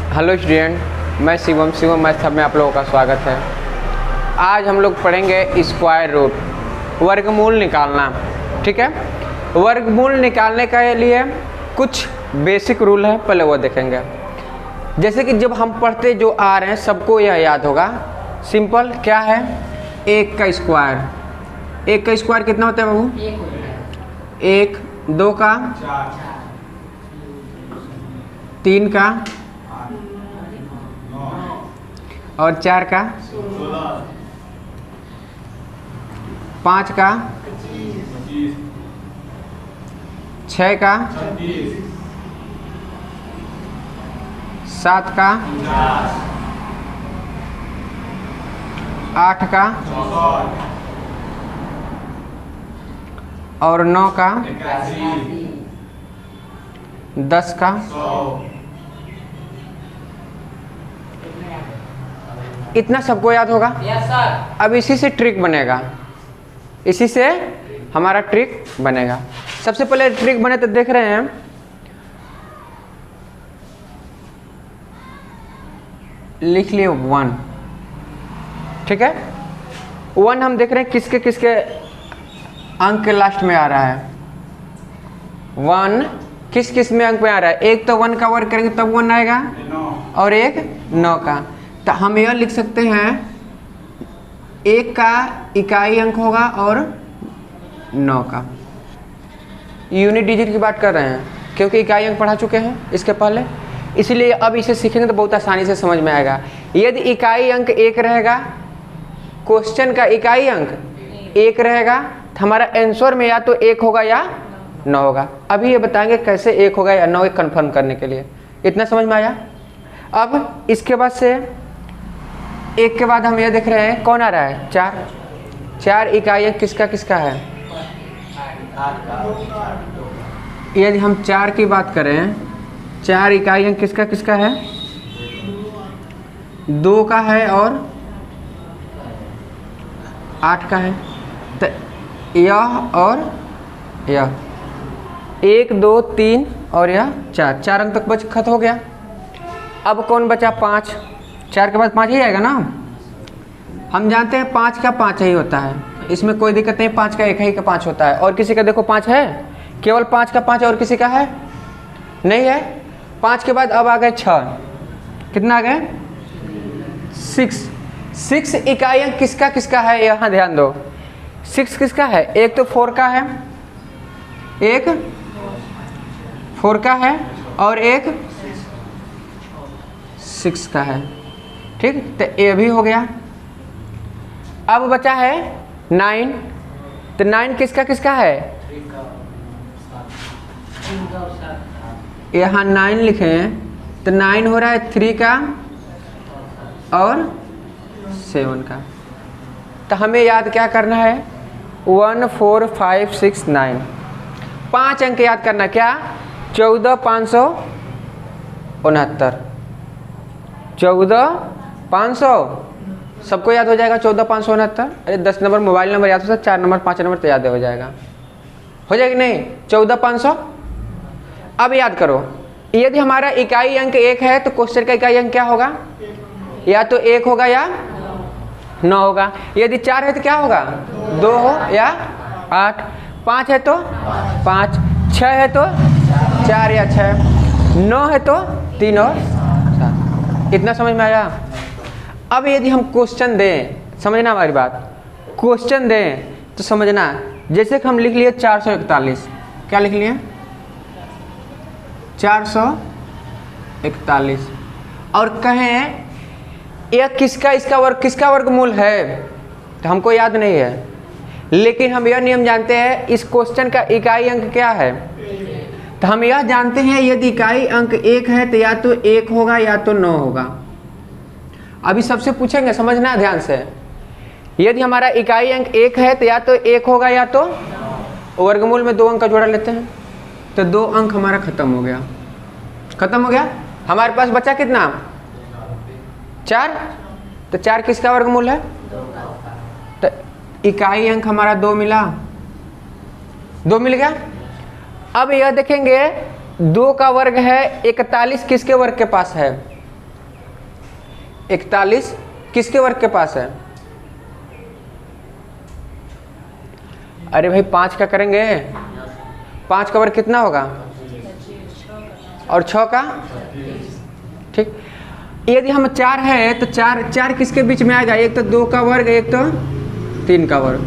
Hello student, मैं Shivam math में आप लोगों का स्वागत है। आज हम लोग पढ़ेंगे स्क्वायर रूट, वर्गमूल निकालना। ठीक है, वर्गमूल निकालने के लिए कुछ बेसिक रूल है, पहले वो देखेंगे। जैसे कि जब हम पढ़ते जो आ रहे हैं सबको यह याद होगा। सिंपल क्या है, एक का स्क्वायर। एक का स्क्वायर कितना होता है बाबू? एक, दो का, तीन का और चार का, पाँच का, छः का, सात का, आठ का और नौ का, 10 का। इतना सबको याद होगा? Yes sir. अब इसी से ट्रिक बनेगा, इसी से हमारा ट्रिक बनेगा। सबसे पहले ट्रिक बने तो देख रहे हैं, लिख लिए 1। ठीक है, 1 हम देख रहे हैं किसके किसके अंक के लास्ट में आ रहा है। 1 किस किस में अंक में आ रहा है? एक तो 1 का वर्ग करेंगे तब 1 आएगा और एक 9 का। तो हम यह लिख सकते हैं, एक का इकाई अंक होगा और 9 का। यूनिट डिजिट की बात कर रहे हैं क्योंकि इकाई अंक पढ़ा चुके हैं इसके पहले, इसलिए अब इसे सीखेंगे तो बहुत आसानी से समझ में आएगा। यदि इकाई अंक 1 रहेगा, क्वेश्चन का इकाई अंक 1 रहेगा, तो हमारा आंसर में या तो 1 होगा या 9 होगा। अभी ये बताएंगे कैसे 1 होगा या 9 कंफर्म करने के लिए। इतना समझ में आया? अब इसके बाद से एक के बाद हम ये देख रहे हैं कौन आ रहा है? 4। 4 इकाई अंक किसका किसका है? यदि हम 4 की बात करें, 4 इकाई अंक किसका किसका है? 2 का है और 8 का है। तो यह और यह 1 2 3 और यह 4, 4 अंक तक बच खत्म हो गया। अब कौन बचा? 5। 4 के बाद 5 ही आएगा ना। हम जानते हैं 5 का 5 ही होता है, इसमें कोई दिक्कत नहीं। 5 का एक ही का 5 होता है। और किसी का देखो 5 है, केवल 5 का 5 और किसी का है नहीं है। 5 के बाद अब आ गए 6। कितना आ गए? 6। 6 इकाई अंक किसका किसका है? यहाँ ध्यान दो, 6 किसका है? एक तो 4 का है, एक 4 का है और एक 6 का है। ठीक, तो ये भी हो गया। अब बचा है 9। तो 9 किसका किसका है? यहाँ 9 लिखे हैं, तो 9 हो रहा है 3 का और 7 का। तो हमें याद क्या करना है? 1 4 5 6 9, 5 अंक याद करना। क्या? 14,569। 14,500 सबको याद हो जाएगा। 14,569। अरे 10 नंबर मोबाइल नंबर याद हो सकता, 4 नंबर 5 नंबर तो याद हो जाएगा। हो जाएगा नहीं? 14,500। अब याद करो, यदि हमारा इकाई अंक 1 है तो क्वेश्चन का इकाई अंक क्या होगा? या तो 1 होगा या 9 होगा। यदि 4 है तो क्या होगा? 2 हो या 8। 5 है तो 5, 6 है तो 4 या 6, 9 है तो 3 और 7। इतना समझ में आया? अब यदि हम क्वेश्चन दें, समझना हमारी बात, क्वेश्चन दें तो समझना। जैसे कि हम लिख लिए 441, क्या लिख लिए? 441 और कहें यह किसका, इसका वर्ग किसका वर्गमूल है? तो हमको याद नहीं है, लेकिन हम यह नियम जानते हैं इस क्वेश्चन का इकाई अंक क्या है। तो हम यह जानते हैं यदि इकाई अंक 1 है तो या तो 1 होगा या तो 9 होगा। अभी सबसे पूछेंगे, समझना ध्यान से। यदि हमारा इकाई अंक 1 है तो या तो 1 होगा या तो वर्गमूल में 2 अंक का जोड़ा लेते हैं, तो 2 अंक हमारा खत्म हो गया। खत्म हो गया। हमारे पास बचा कितना? 4। तो 4 किसका वर्गमूल है? तो इकाई अंक हमारा 2 मिला, 2 मिल गया। अब यह देखेंगे 2 का वर्ग है 41, किसके वर्ग के पास है? 41 किसके वर्ग के पास है? अरे भाई 5 का करेंगे, 5 का वर्ग कितना होगा? और 6 का? ठीक। यदि हम 4 है तो 4 किसके बीच में आएगा? एक तो 2 का वर्ग, एक तो 3 का वर्ग,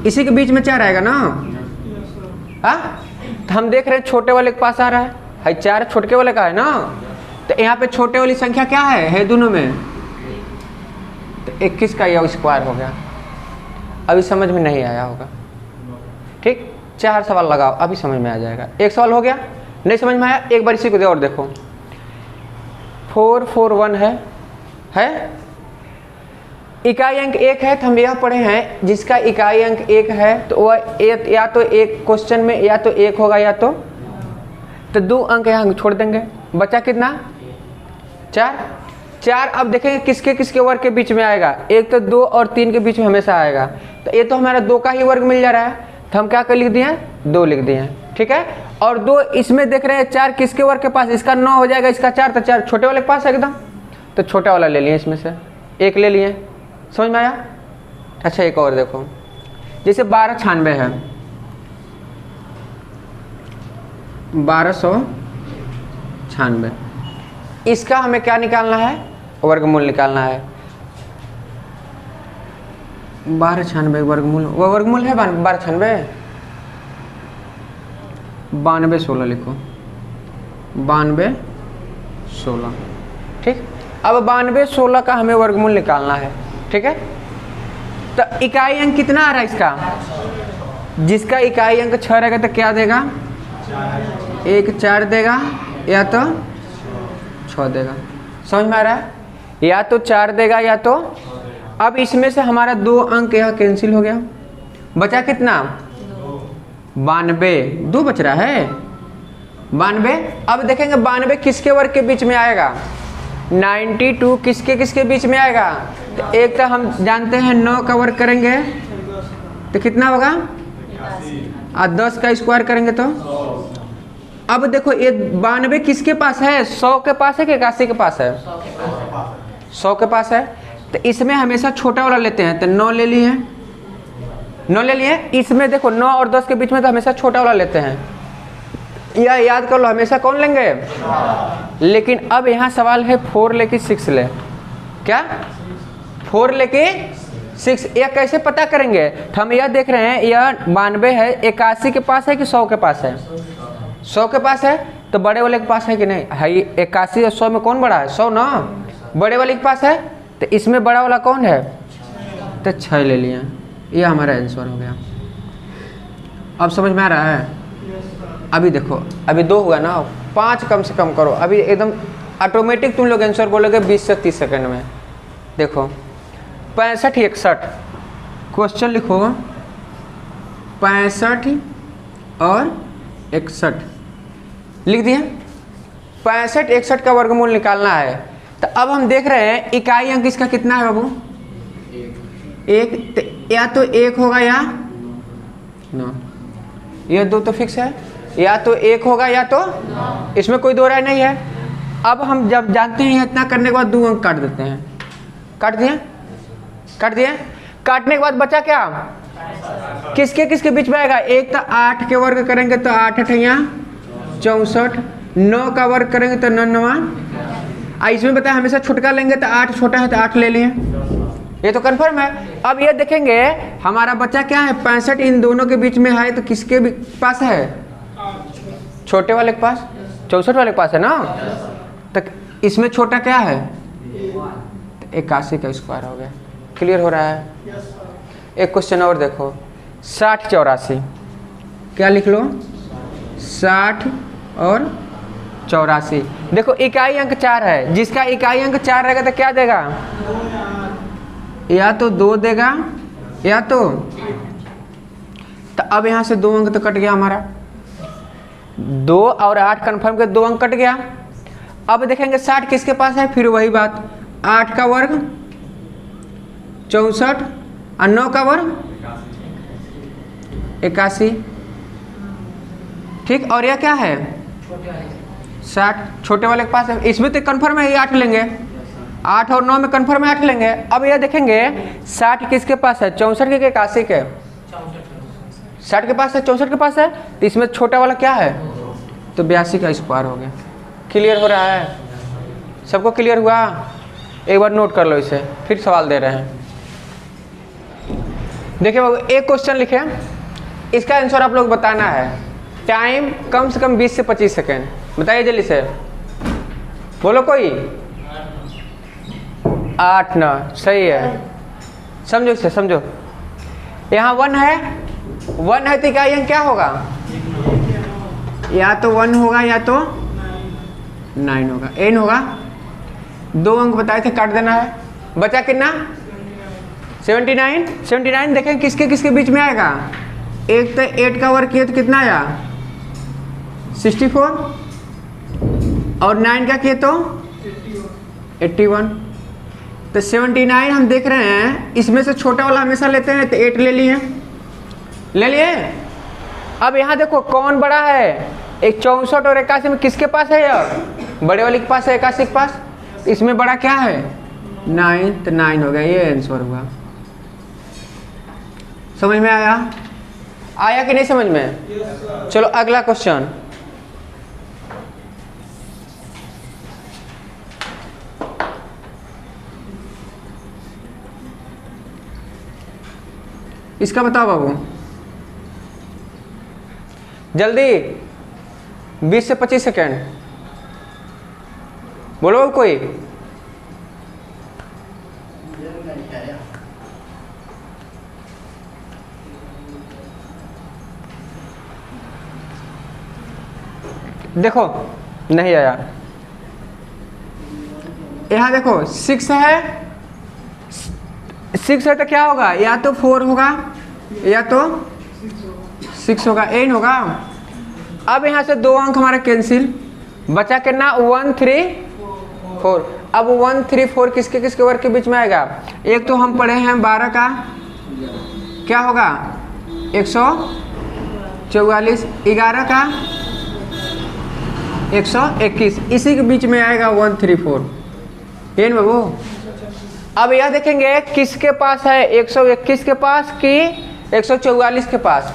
इसी के बीच में 4 आएगा ना। हाँ, तो हम देख रहे हैं छोटे वाले के पास आ रहा है 4 छोटे वाले का है ना, तो यहाँ पे छोटे वाली संख्या क्या है दोनों में? तो 21 का यह स्क्वायर हो गया। अभी समझ में नहीं आया होगा, ठीक। 4 सवाल लगाओ, अभी समझ में आ जाएगा। एक सवाल हो गया, नहीं समझ में आया, एक बार इसी को दे और देखो। 441 है इकाई अंक 1 है, तो हम यह पढ़े हैं जिसका इकाई अंक 1 है तो वह या तो एक क्वेश्चन में या तो 1 होगा या तो 2 अंक यहाँ छोड़ देंगे, बचा कितना? 4। अब देखेंगे किसके किसके वर्ग के बीच में आएगा? एक तो 2 और 3 के बीच में हमेशा आएगा, तो ये तो हमारा 2 का ही वर्ग मिल जा रहा है, तो हम क्या कर लिख दिए? 2 लिख दिए, ठीक है। और 2 इसमें देख रहे हैं 4 किसके वर्ग के पास? इसका 9 हो जाएगा, इसका 4, तो 4 छोटे वाले के पास है एकदम, तो छोटा वाला ले लिए, इसमें से 1 ले लिए। समझ में आया? अच्छा एक और देखो, जैसे 1296 है, 1296, इसका हमें क्या निकालना है? वर्गमूल निकालना है। 1296 वर्गमूल, वो वर्गमूल है 1296, 9216 लिखो, 9216, ठीक। अब 9216 का हमें वर्गमूल निकालना है, ठीक है। तो इकाई अंक कितना आ रहा है इसका? जिसका इकाई अंक 6 रहेगा तो क्या देगा? 1 4 देगा या तो 6 देगा। समझ में आ रहा है? या तो 4 देगा या तो, अब इसमें से हमारा 2 अंक यहाँ कैंसिल हो गया, बचा कितना? 92, 2 बच रहा है 92। अब देखेंगे 92 किसके वर्ग के बीच में आएगा? 92 किसके किसके बीच में आएगा? तो एक तो हम जानते हैं 9 का वर्ग करेंगे तो कितना होगा? और 10 का स्क्वायर करेंगे तो। अब देखो ये 92 किसके पास है? 100 के पास है कि 81 के पास है? 100 के पास है, तो इसमें हमेशा छोटा वाला लेते हैं, तो 9 ले लिए, 9 ले लिए। इसमें देखो 9 और 10 के बीच में तो हमेशा छोटा वाला लेते हैं, यह याद कर लो, हमेशा कौन लेंगे? लेकिन अब यहाँ सवाल है 4 लेके 6 ले, क्या 4 लेके 6, यह कैसे पता करेंगे? तो हम यह देख रहे हैं यह 92 है, 81 के पास है कि 100 के पास है? 100 के पास है, तो बड़े वाले के पास है कि नहीं है? 81 और 100 में कौन बड़ा है? 100 ना, बड़े वाले के पास है, तो इसमें बड़ा वाला कौन है? तो 6 ले लिया, यह हमारा आंसर हो गया। अब समझ में आ रहा है? अभी देखो, अभी 2 हुआ ना, 5 कम से कम करो, अभी एकदम ऑटोमेटिक तुम लोग आंसर बोलोगे 20 से 30 सेकंड में। देखो 65 61, क्वेश्चन लिखो 65 और 61 लिख दिए। 65 61 का वर्गमूल निकालना है, तो अब हम देख रहे हैं इकाई अंक इसका कितना है बाबू? 1, या तो 1 होगा या ना, यह 2 तो फिक्स है, या तो 1 होगा या तो, इसमें कोई दो राय नहीं है। अब हम जब जानते हैं इतना करने के बाद 2 अंक काट देते हैं, काट दिए, काट दिए। काटने के बाद बचा क्या? किसके किसके बीच में आएगा? एक तो 8 के वर्ग करेंगे तो 8 8 64, 9 का वर्ग करेंगे तो 9 9, इसमें बताया हमेशा छोटका लेंगे तो 8 छोटा है तो 8 ले लिए, ये तो कंफर्म है। अब ये देखेंगे हमारा बच्चा क्या है? 65 इन दोनों के बीच में है, तो किसके पास है? छोटे वाले के पास, 64 वाले के पास है ना, तो इसमें छोटा क्या है? 81 का स्क्वायर हो गया। क्लियर हो रहा है? एक क्वेश्चन और देखो, 60 84, क्या लिख लो? 60 और 84। देखो इकाई अंक 4 है, जिसका इकाई अंक 4 रहेगा तो क्या देगा? या तो 2 देगा या तो अब यहाँ से 2 अंक तो कट गया हमारा, 2 और 8 कंफर्म के 2 अंक कट गया। अब देखेंगे 60 किसके पास है? फिर वही बात, 8 का वर्ग 64 और 9 का वर्ग 81, ठीक। और यह क्या है? 60 छोटे वाले के पास है, इसमें तो कंफर्म है ये 8 लेंगे, 8 और 9 में कन्फर्म 8 लेंगे। अब यह देखेंगे 60 किसके पास है, 64 के 81 के, 60 के पास है 64 के पास है, तो इसमें छोटा वाला क्या है, तो 82 का स्क्वायर हो गया। क्लियर हो रहा है, सबको क्लियर हुआ? एक बार नोट कर लो इसे, फिर सवाल दे रहे हैं। देखिए बाबू, एक क्वेश्चन लिखे, इसका आंसर आप लोग बताना है। टाइम कम से कम 20 से 25 सेकेंड, बताइए जल्दी से, बोलो कोई। 8 9, सही है। समझो इसे, समझो। यहाँ 1 है, 1 है तो क्या होगा, या तो 1 होगा या तो 9 होगा, n होगा। 2 अंक बताए थे, काट देना है। बचा कितना, 79। 79 देखें किसके किसके बीच में आएगा, एक तो 8 का वर्ग किया तो कितना आया 64, और 9 का किए तो 81। तो 79 हम देख रहे हैं, इसमें से छोटा वाला हमेशा लेते हैं, तो 8 ले लिए, ले लिए। अब यहाँ देखो कौन बड़ा है, एक 64 और 81 में किसके पास है, यह बड़े वाले के पास है, 81 के पास। इसमें बड़ा क्या है 9, तो 9 हो गया, ये आंसर हुआ। समझ में आया, आया कि नहीं समझ में? चलो अगला क्वेश्चन। इसका बताओ बाबू जल्दी, 20 से 25 सेकेंड, बोलो कोई। देखो नहीं आया। यहाँ देखो 6 है, 6 है तो क्या होगा, या तो 4 होगा या तो 6 होगा, n होगा। अब यहाँ से 2 अंक हमारा कैंसिल, बचा कितना 1 3 4। अब 1 3 4 किसके किसके वर्ग के बीच में आएगा, एक तो हम पढ़े हैं 12 का क्या होगा 144, 11 का 121, इसी के बीच में आएगा 1 3 4, n बाबू। अब यह देखेंगे किसके पास है, 121 के पास कि 144 के पास,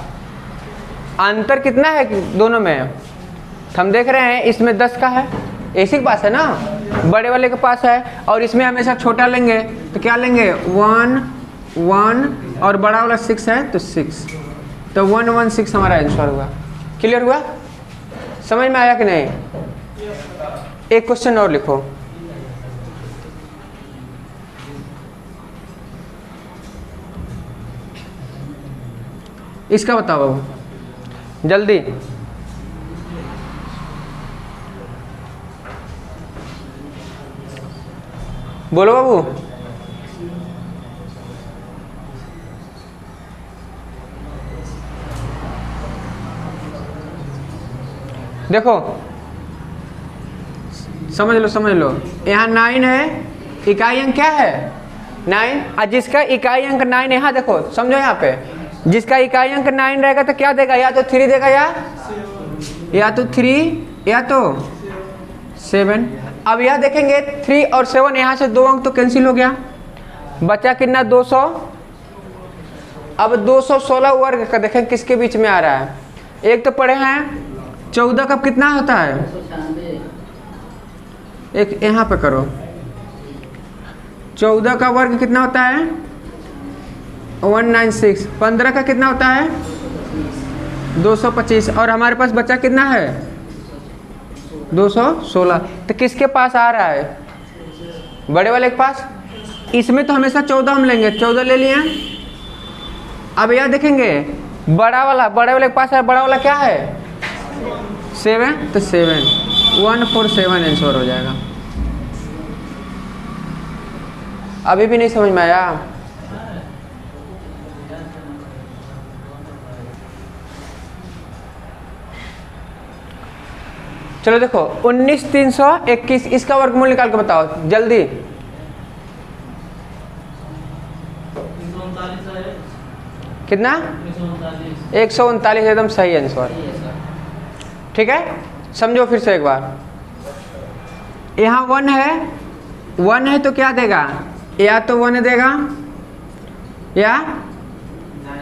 अंतर कितना है दोनों में, हम देख रहे हैं इसमें 10 का है, इसी के पास है ना, बड़े वाले के पास है, और इसमें हमेशा छोटा लेंगे तो क्या लेंगे 1 1, और बड़ा वाला 6 है तो 6, तो 116 हमारा आंसर हुआ। क्लियर हुआ, समझ में आया कि नहीं? एक क्वेश्चन और लिखो। इसका बताओ बाबू जल्दी, बोलो बाबू। देखो समझ लो, यहाँ 9 है, इकाई अंक क्या है 9, और जिसका इकाई अंक 9, यहाँ देखो समझो, यहाँ पे जिसका इकाई अंक 9 रहेगा तो क्या देगा, या तो 3 देगा या तो 3 या तो 7। अब यह देखेंगे 3 और 7, यहाँ से 2 अंक तो कैंसिल हो गया, बचा कितना 200। अब 216 वर्ग का देखें किसके बीच में आ रहा है, एक तो पढ़े हैं 14 का कितना होता है, एक यहाँ पे करो, 14 का वर्ग कितना होता है 196, 15 का कितना होता है 225, और हमारे पास बचा कितना है 216। तो किसके पास आ रहा है, बड़े वाले के पास। इसमें तो हमेशा 14 हम लेंगे, 14 ले लिए। अब यह देखेंगे बड़े वाले के पास है, बड़ा वाला क्या है 7, तो 7 147 आंसर हो जाएगा। अभी भी नहीं समझ में आया? चलो देखो 19321, इसका वर्गमूल निकाल के बताओ जल्दी। कितना 139, एकदम सही आंसर। ठीक है, समझो फिर से एक बार। यहाँ 1 है, 1 है तो क्या देगा, या तो 1 देगा या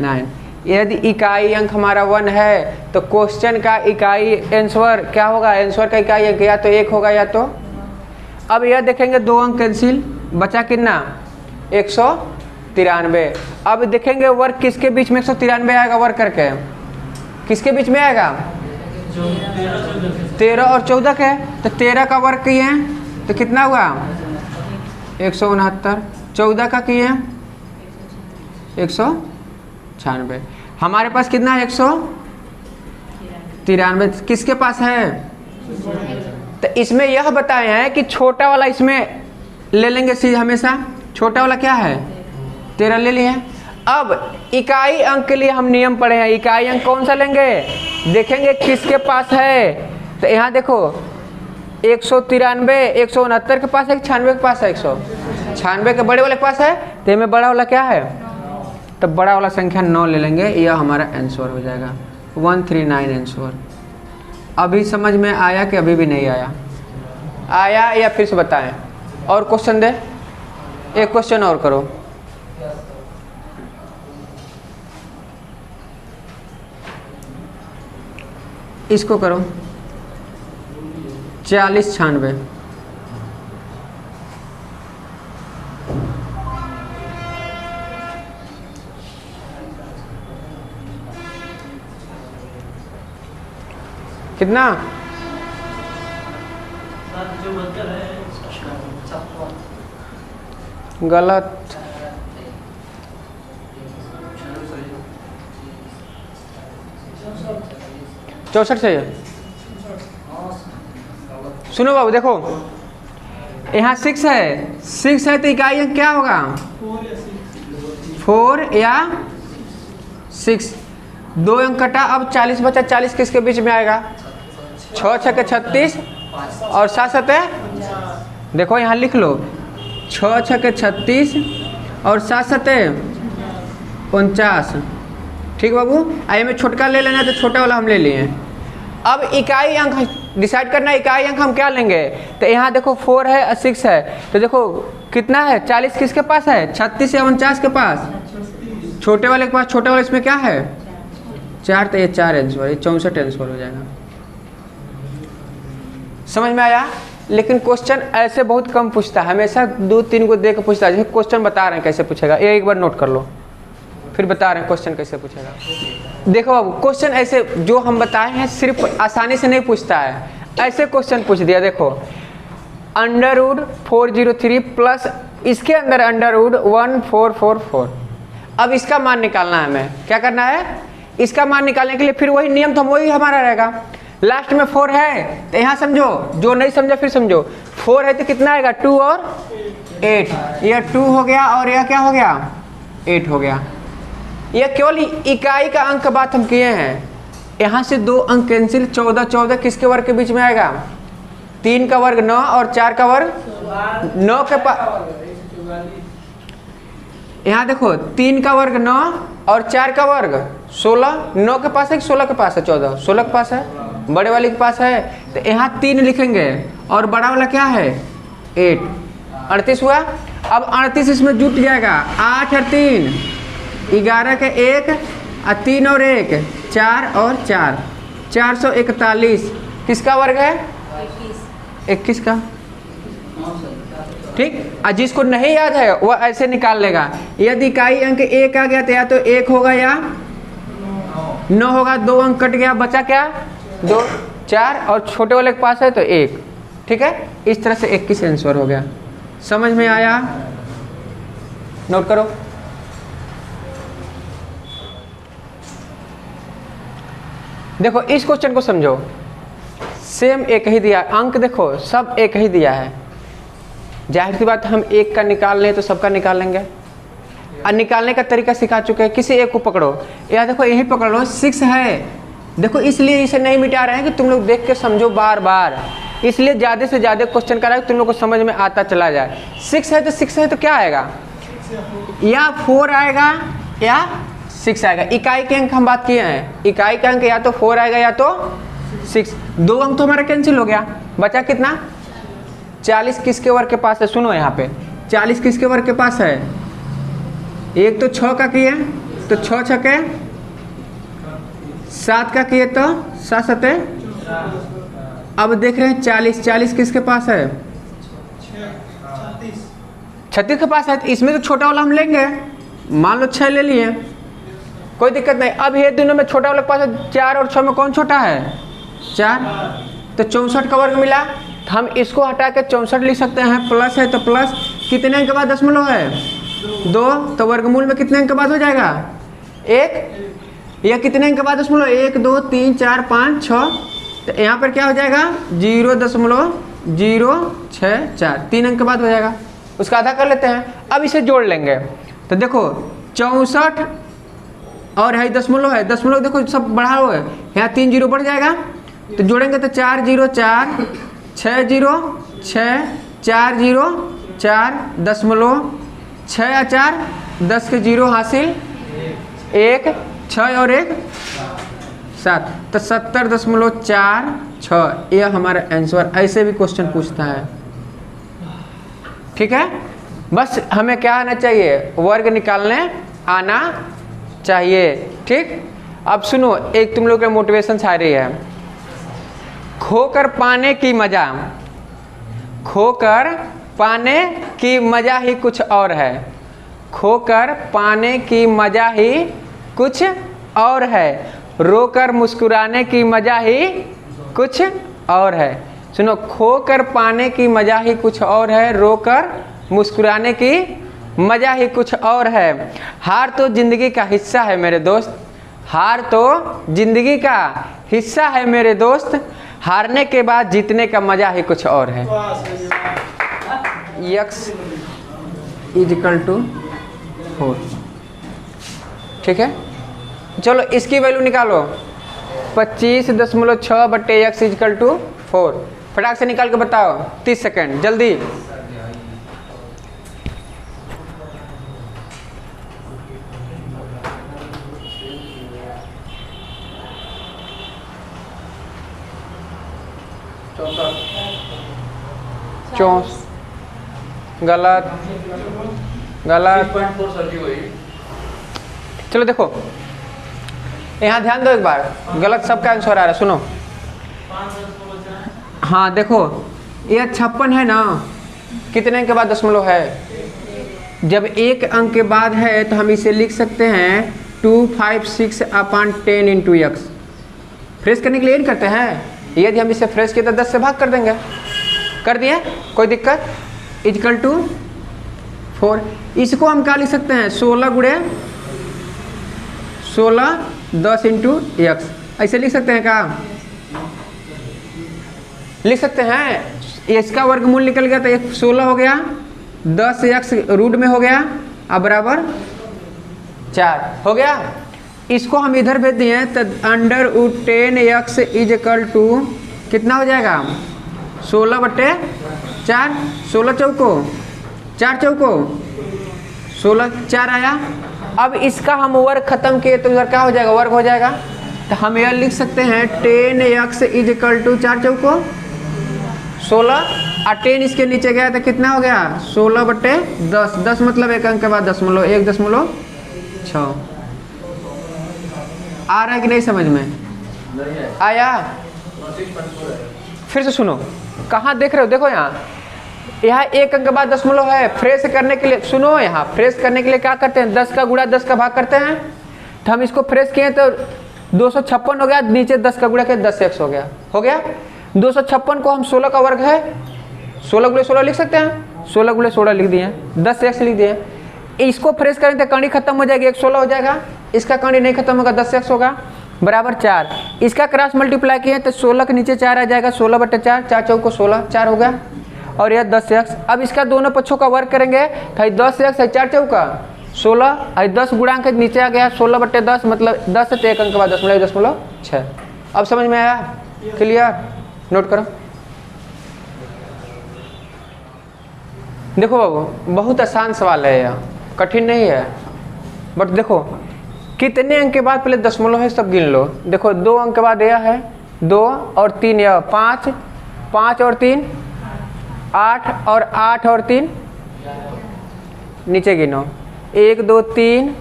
9। यदि इकाई अंक हमारा 1 है तो क्वेश्चन का इकाई आंसर क्या होगा, आंसर का इकाई अंक या तो 1 होगा या तो। अब यह देखेंगे 2 अंक कैंसिल, बचा कितना 193। अब देखेंगे वर्ग किसके बीच में 193 आएगा, वर्ग करके किसके बीच में आएगा, 13 और 14 के। तो 13 का वर्ग किए तो कितना हुआ 169, 14 का किए 196। हमारे पास कितना है 193, किसके पास है। तो इसमें यह बताए हैं कि छोटा वाला इसमें ले लेंगे चीज हमेशा, छोटा वाला क्या है 13 ले लिए। अब इकाई अंक के लिए हम नियम पढ़े हैं, इकाई अंक कौन सा लेंगे, देखेंगे किसके पास है। तो यहाँ देखो 193, 169 के पास है, 96 के पास है, 196 के बड़े वाले के पास है। तो इसमें बड़ा वाला क्या है, तो बड़ा वाला संख्या 9 ले लेंगे, यह हमारा आंसर हो जाएगा 139 आंसर। अभी समझ में आया कि अभी भी नहीं आया, आया या फिर से बताएं। और क्वेश्चन दे, एक क्वेश्चन और करो। इसको करो 40 96। कितना गलत, चौसठ सही है। सुनो बाबू देखो, यहाँ 6 है, 6 है तो इकाई अंक क्या होगा 4 या 6। 2 अंक कटा, अब 40 बचा, 40 किसके बीच में आएगा, 6 6 के 36 और 7 7 देखो यहाँ लिख लो 6 6 के 36 और 7 7 49। ठीक बाबू, आइए में छोटका ले लेना, तो छोटा वाला हम ले लिए। अब इकाई अंक डिसाइड करना, इकाई अंक हम क्या लेंगे। तो यहाँ देखो 4 है और 6 है, तो देखो कितना है 40 किसके पास है, 36 या 49 के पास, छोटे वाले के पास। छोटे वाले इसमें क्या है 4, तो ये 4 आंसर, ये 64 आंसर हो जाएगा। समझ में आया। लेकिन क्वेश्चन ऐसे बहुत कम पूछता है, हमेशा 2-3 को दे के पूछता है। जैसे क्वेश्चन बता रहे हैं कैसे पूछेगा, ये एक बार नोट कर लो, फिर बता रहे हैं क्वेश्चन कैसे पूछेगा। देखो अब क्वेश्चन ऐसे जो हम बताए हैं सिर्फ आसानी से नहीं पूछता है, ऐसे क्वेश्चन पूछ दिया। देखो √403 प्लस इसके अंदर √1444। अब इसका मान निकालना है, हमें क्या करना है, इसका मान निकालने के लिए फिर वही नियम, तो वही हमारा रहेगा। लास्ट में 4 है तो यहाँ समझो, जो नहीं समझा फिर समझो। 4 है तो कितना आएगा 2 और 8, यह 2 हो गया और यह क्या हो गया 8 हो गया। यह केवल इकाई का अंक का बात हम किए हैं। यहाँ से 2 अंक कैंसिल, 14 14 किसके वर्ग के बीच में आएगा, 3 का वर्ग 9 और 4 का वर्ग 9 के पास। यहाँ देखो 3 का वर्ग 9 और 4 का वर्ग 16, 9 के पास है 16 के पास है, 14 16 के पास है, बड़े वाले के पास है। तो यहाँ 3 लिखेंगे और बड़ा वाला क्या है 8, 38 हुआ। अब 38 इसमें जुट जाएगा, 8 और 3 11 के 1 और 3 और 1 4 और 4 441 किसका वर्ग है 21 का। ठीक, और जिसको नहीं याद है वह ऐसे निकाल लेगा। यदि इकाई अंक 1 आ गया तो या तो 1 होगा या 9 होगा। 2 अंक कट गया, बचा क्या 2 4 और छोटे वाले के पास है तो 1। ठीक है, इस तरह से 21 आंसर हो गया। समझ में आया, नोट करो। देखो इस क्वेश्चन को समझो, सेम एक ही दिया, अंक देखो सब एक ही दिया है। जाहिर सी बात हम एक का निकाल लें तो सबका निकाल लेंगे, और निकालने का तरीका सिखा चुके हैं। किसी एक को पकड़ो, या देखो यही पकड़ लो 6 है, देखो इसलिए इसे नहीं मिटा रहे हैं कि तुम लोग देख के समझो बार बार, इसलिए ज़्यादा से ज़्यादा क्वेश्चन करा तुम लोग को समझ में आता चला जाए। 6 है तो 6 है तो क्या आएगा, या 4 आएगा या 6 आएगा। इकाई के अंक हम बात किए हैं, इकाई का अंक या तो 4 आएगा या तो 6। 2 अंक तो हमारा कैंसिल हो गया, बचा कितना 40 किसके वर्ग के पास है? सुनो यहाँ पे 40 किसके वर्ग के पास है? एक तो 6 का किए तो 6 छके 7 का किए तो 7 सते। अब देख रहे हैं 40 किसके पास है? 36 के पास है। तो इसमें तो छोटा वाला हम लेंगे, मान लो 6 ले लिए, कोई दिक्कत नहीं। अब ये दोनों में छोटा वाला के पास है 4 और 6 में कौन छोटा है? 4। तो 64 का वर्ग मिला, तो हम इसको हटा के 64 लिख सकते हैं। प्लस है तो प्लस, कितने अंक के बाद दशमलव है? 2। तो वर्गमूल में कितने अंक के बाद हो जाएगा? 1। या कितने अंक के बाद दशमलव? 1 2 3 4 5 6। तो यहाँ पर क्या हो जाएगा? 0.064, 3 अंक के बाद हो जाएगा। उसका आधा कर लेते हैं। अब इसे जोड़ लेंगे तो देखो 64 और है दशमलव है, दशमलव देखो सब बढ़ा हुआ है, यहाँ 3 जीरो बढ़ जाएगा। तो जोड़ेंगे तो 4 0 4 6 0 6 4 0 4 दशमलव 6 या 4 10 के 0 हासिल 1 6 और 1 7। तो 70.46 यह हमारा आंसर। ऐसे भी क्वेश्चन पूछता है, ठीक है। बस हमें क्या आना चाहिए? वर्ग निकालने आना चाहिए, ठीक। अब सुनो, एक तुम लोग का मोटिवेशन आ रही है। खोकर पाने की मजा, खोकर पाने की मजा ही कुछ और है। खोकर पाने की मजा ही कुछ और है, रोकर मुस्कुराने की मजा ही कुछ और है। सुनो, खोकर पाने की मजा ही कुछ और है, रोकर मुस्कुराने की मजा ही कुछ और है। हार तो जिंदगी का हिस्सा है मेरे दोस्त, हार तो जिंदगी का हिस्सा है मेरे दोस्त, हारने के बाद जीतने का मजा ही कुछ और है। x = 4, ठीक है। चलो इसकी वैल्यू निकालो, 25.6 बट्टे x = 4। फटाक से निकाल के बताओ, 30 सेकेंड जल्दी। गलत गलत। चलो देखो यहाँ ध्यान दो एक बार, गलत सबका आंसर आ रहा है। सुनो, हाँ देखो यह 56 है ना, कितने अंक के बाद दशमलव है? जब एक अंक के बाद है तो हम इसे लिख सकते हैं 256/10 × x। फ्रेश करने के लिए ऐड करते हैं, यदि हम इसे फ्रेश किए तो 10 से भाग कर देंगे। कर दिए, कोई दिक्कत? = 4। इसको हम क्या लिख सकते हैं? 16 × 16 10 × x, ऐसे लिख सकते हैं क्या? लिख सकते हैं। इसका वर्गमूल निकल गया तो 16 हो गया, 10x रूट में हो गया, अब बराबर 4 हो गया। इसको हम इधर भेज दिए तो √10x = कितना हो जाएगा? 16/4, 16 चौको 4 चौको 16, 4 आया। अब इसका हम वर्ग खत्म किए तो इधर क्या हो जाएगा? वर्ग हो जाएगा। तो हम यह लिख सकते हैं 10x = 4 चौको 16, और 10 इसके नीचे गया तो कितना हो गया? 16/10, 10 मतलब एक अंक के बाद दशमलव, 1.6। आ रहा है कि नहीं समझ में? आया? फिर से सुनो, कहाँ देख रहे हो? देखो यहाँ एक अंक के बाद दशमलव है। फ्रेश करने के लिए सुनो, यहाँ फ्रेश करने के लिए क्या करते हैं? 10 का गुणा 10 का भाग करते हैं। तो हम इसको फ्रेश किए तो 256 हो गया, नीचे 10 का गुणा किया 10x हो गया। हो गया 256 को हम 16 का वर्ग है, 16 × 16 लिख सकते हैं, 16 × 16 लिख दिए, 10x लिख दिए। इसको फ्रेश करें तो कड़ी खत्म हो जाएगी, 16 हो जाएगा। इसका कड़ी नहीं खत्म होगा, 10x होगा, बराबर 4। इसका क्रॉस मल्टीप्लाई किए तो 16 के नीचे 4 आ जाएगा, 16/4, 4 चौको 16, 4 हो गया। और यह 10x। अब इसका दोनों पक्षों का वर्ग करेंगे तो 10x है, 4 चौका 16, और 10 गुणांक नीचे आ गया 16/10, मतलब 10 से 1 अंक के बाद 0.6। अब समझ में आया? क्लियर? नोट करो। देखो बाबू, बहुत आसान सवाल है, यह कठिन नहीं है। बट देखो कितने अंक के बाद पहले दशमलव है सब गिन लो। देखो 2 अंक के बाद यह है, 2 और 3 यह 5, 5 और 3 8 और 8 और 3 नीचे गिनो, 1 2 3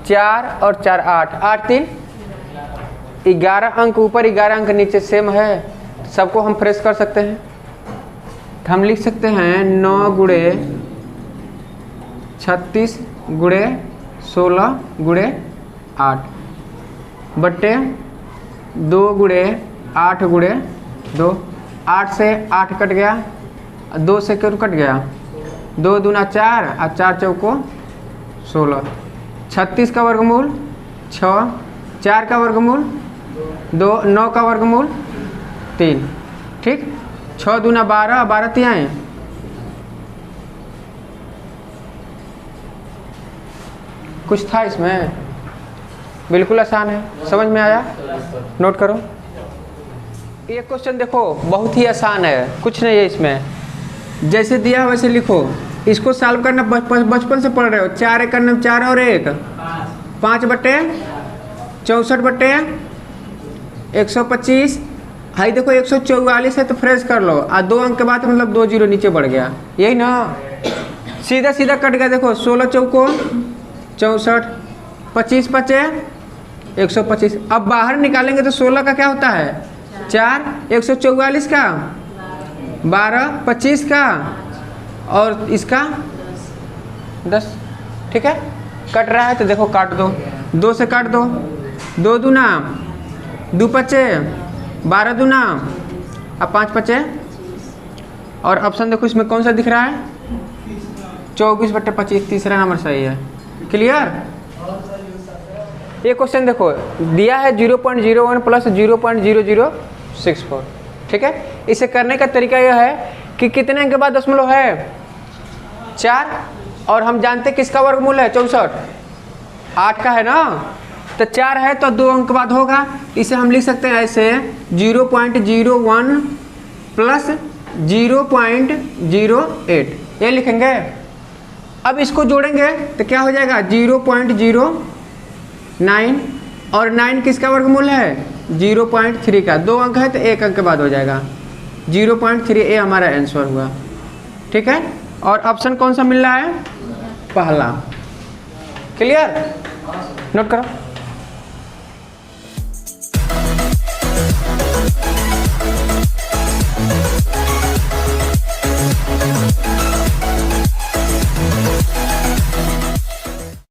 4 और 4 8, 8 3 11 अंक ऊपर 11 अंक नीचे सेम है, सबको हम फ्रेश कर सकते हैं। तो हम लिख सकते हैं 9 गुणे 36 गुणे 16 गुणे 8 बट्टे 2 गुणे 8 गुणे 2, 8 से 8 कट गया, 2 से क्यों कट गया, 2 दूना 4 और 4 चौको 16, 36 का वर्गमूल 6, 4 का वर्गमूल 2, 9 का वर्गमूल 3, ठीक। 6 दूना 12, 12 तिहाई, कुछ था इसमें, बिल्कुल आसान है, समझ में आया, नोट करो। ये क्वेश्चन देखो बहुत ही आसान है, कुछ नहीं है इसमें, जैसे दिया वैसे लिखो। इसको सॉल्व करना बचपन से पढ़ रहे हो। 4 एक करना 4 और 1 5 बट्टे 64 बट्टे 125, हाई देखो 144 है तो फ्रेश कर लो, और 2 अंक के बाद मतलब 2 जीरो नीचे बढ़ गया, यही ना, सीधा सीधा कट गया। देखो 16 चौको 64, 25 बचे 125। अब बाहर निकालेंगे तो 16 का क्या होता है 4, 144 का 12, 25 का और इसका 10, ठीक है। कट रहा है तो देखो काट दो, 2 से काट दो, 2 दूना 2 पचे 12 दूना अब 5 पचे, और ऑप्शन देखो इसमें कौन सा दिख रहा है 24/25, तीसरा नंबर सही है। क्लियर। ये क्वेश्चन देखो दिया है 0.01 प्लस 0.0064, ठीक है। इसे करने का तरीका यह है कि कितने अंक के बाद दशमलव है 4, और हम जानते किसका वर्गमूल है 64, 8 का है ना, तो 4 है तो 2 अंक बाद होगा। इसे हम लिख सकते हैं ऐसे 0.01 प्लस 0.08, ये लिखेंगे। अब इसको जोड़ेंगे तो क्या हो जाएगा 0.09, और 9 किसका वर्गमूल है 0.3 का, 2 अंक है तो 1 अंक के बाद हो जाएगा 0.3, ये हमारा आंसर हुआ, ठीक है। और ऑप्शन कौन सा मिल रहा है पहला। क्लियर, नोट करो।